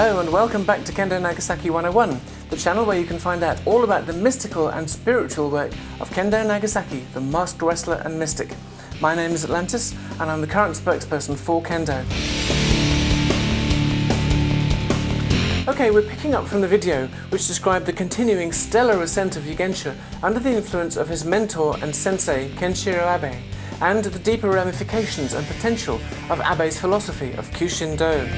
Hello and welcome back to Kendo Nagasaki 101, the channel where you can find out all about the mystical and spiritual work of Kendo Nagasaki, the masked wrestler and mystic. My name is Atlantis and I'm the current spokesperson for Kendo. Okay, we're picking up from the video which described the continuing stellar ascent of Yogensha under the influence of his mentor and sensei Kenshiro Abbe, and the deeper ramifications and potential of Abbe's philosophy of Kyu Shin Do.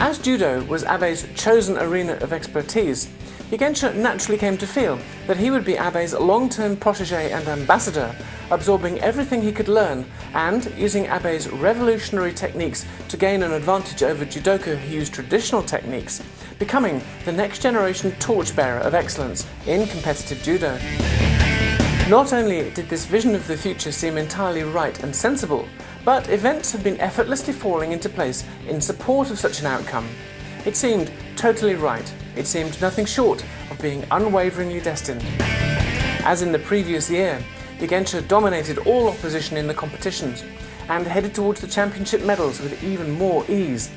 As Judo was Abbe's chosen arena of expertise, Yogensha naturally came to feel that he would be Abbe's long-term protege and ambassador, absorbing everything he could learn and using Abbe's revolutionary techniques to gain an advantage over judoka who used traditional techniques, becoming the next generation torchbearer of excellence in competitive judo. Not only did this vision of the future seem entirely right and sensible, but events had been effortlessly falling into place in support of such an outcome. It seemed totally right. It seemed nothing short of being unwaveringly destined. As in the previous year, Yogensha dominated all opposition in the competitions and headed towards the championship medals with even more ease.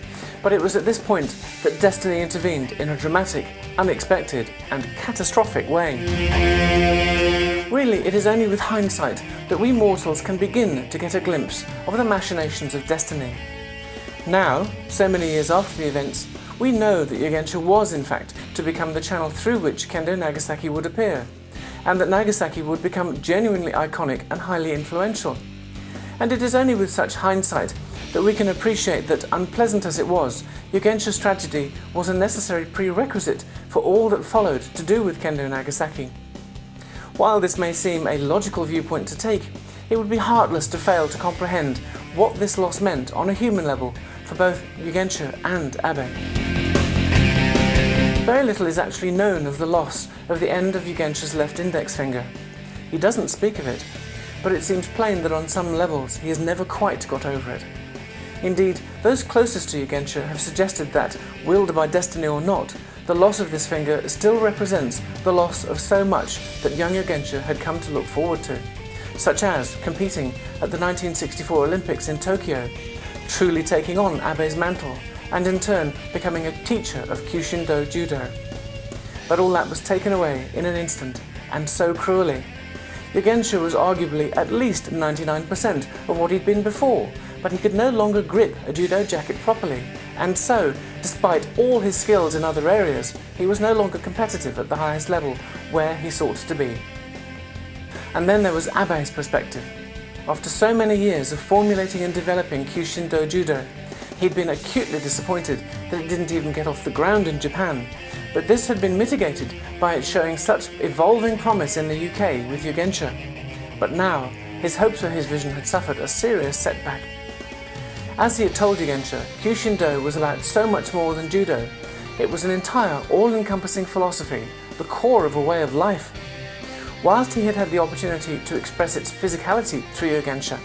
But it was at this point that destiny intervened in a dramatic, unexpected and catastrophic way. Really, it is only with hindsight that we mortals can begin to get a glimpse of the machinations of destiny. Now, so many years after the events, we know that Yogensha was in fact to become the channel through which Kendo Nagasaki would appear, and that Nagasaki would become genuinely iconic and highly influential. And it is only with such hindsight that we can appreciate that, unpleasant as it was, Yogensha's tragedy was a necessary prerequisite for all that followed to do with Kendo Nagasaki. While this may seem a logical viewpoint to take, it would be heartless to fail to comprehend what this loss meant on a human level for both Yogensha and Abbe. Very little is actually known of the loss of the end of Yogensha's left index finger. He doesn't speak of it, but it seems plain that on some levels he has never quite got over it. Indeed, those closest to Yogensha have suggested that, willed by destiny or not, the loss of this finger still represents the loss of so much that young Yogensha had come to look forward to, such as competing at the 1964 Olympics in Tokyo, truly taking on Abbe's mantle, and in turn becoming a teacher of Kyu Shin Do Judo. But all that was taken away in an instant, and so cruelly. Yogensha was arguably at least 99% of what he'd been before, but he could no longer grip a judo jacket properly, and so, despite all his skills in other areas, he was no longer competitive at the highest level where he sought to be. And then there was Abbe's perspective. After so many years of formulating and developing Kyu Shin Do Judo, he'd been acutely disappointed that it didn't even get off the ground in Japan, but this had been mitigated by it showing such evolving promise in the UK with Yogensha. But now, his hopes for his vision had suffered a serious setback. As he had told Yogensha, Kyu Shin Do was about so much more than judo. It was an entire, all-encompassing philosophy, the core of a way of life. Whilst he had had the opportunity to express its physicality through Yogensha,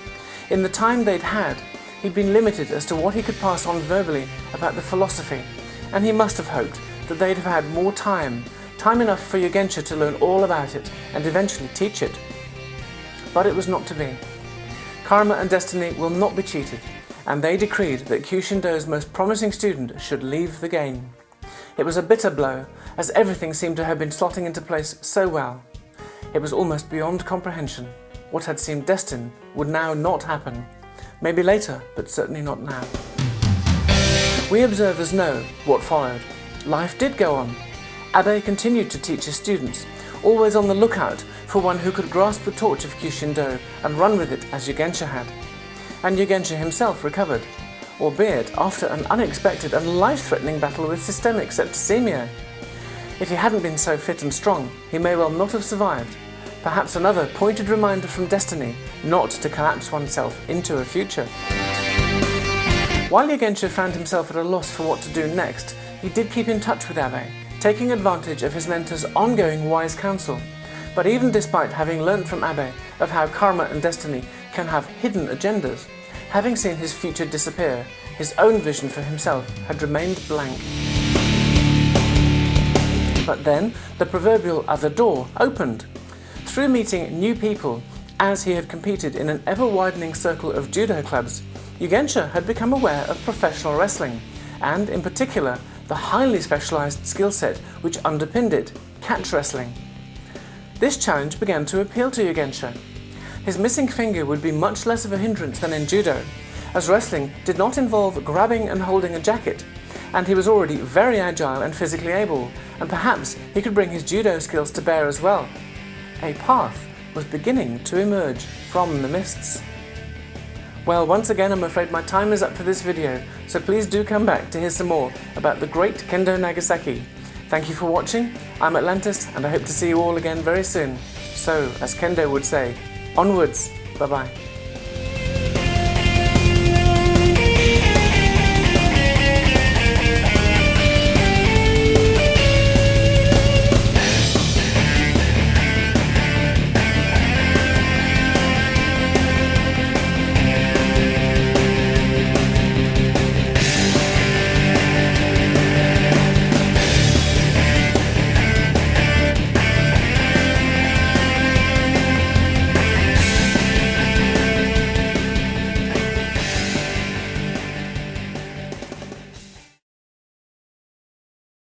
in the time they'd had, he'd been limited as to what he could pass on verbally about the philosophy, and he must have hoped that they'd have had more time enough for Yogensha to learn all about it and eventually teach it. But it was not to be. Karma and destiny will not be cheated, and they decreed that Kyu Shin Do's most promising student should leave the game. It was a bitter blow, as everything seemed to have been slotting into place so well. It was almost beyond comprehension. What had seemed destined would now not happen. Maybe later, but certainly not now. We observers know what followed. Life did go on. Abbe continued to teach his students, always on the lookout for one who could grasp the torch of Kyu Shin Do and run with it as Yogensha had. And Yogensha himself recovered, albeit after an unexpected and life-threatening battle with systemic septicemia. If he hadn't been so fit and strong, he may well not have survived. Perhaps another pointed reminder from destiny not to collapse oneself into a future. While Yogensha found himself at a loss for what to do next, he did keep in touch with Abbe, taking advantage of his mentor's ongoing wise counsel. But even despite having learnt from Abbe of how karma and destiny can have hidden agendas, having seen his future disappear, his own vision for himself had remained blank. But then the proverbial other door opened. Through meeting new people, as he had competed in an ever-widening circle of judo clubs, Yogensha had become aware of professional wrestling and in particular, the highly specialized skill set which underpinned it, catch wrestling. This challenge began to appeal to Yogensha. His missing finger would be much less of a hindrance than in judo, as wrestling did not involve grabbing and holding a jacket, and he was already very agile and physically able, and perhaps he could bring his judo skills to bear as well. A path was beginning to emerge from the mists. Well, once again I'm afraid my time is up for this video, so please do come back to hear some more about the great Kendo Nagasaki. Thank you for watching, I'm Atlantis and I hope to see you all again very soon. So, as Kendo would say, onwards, bye bye.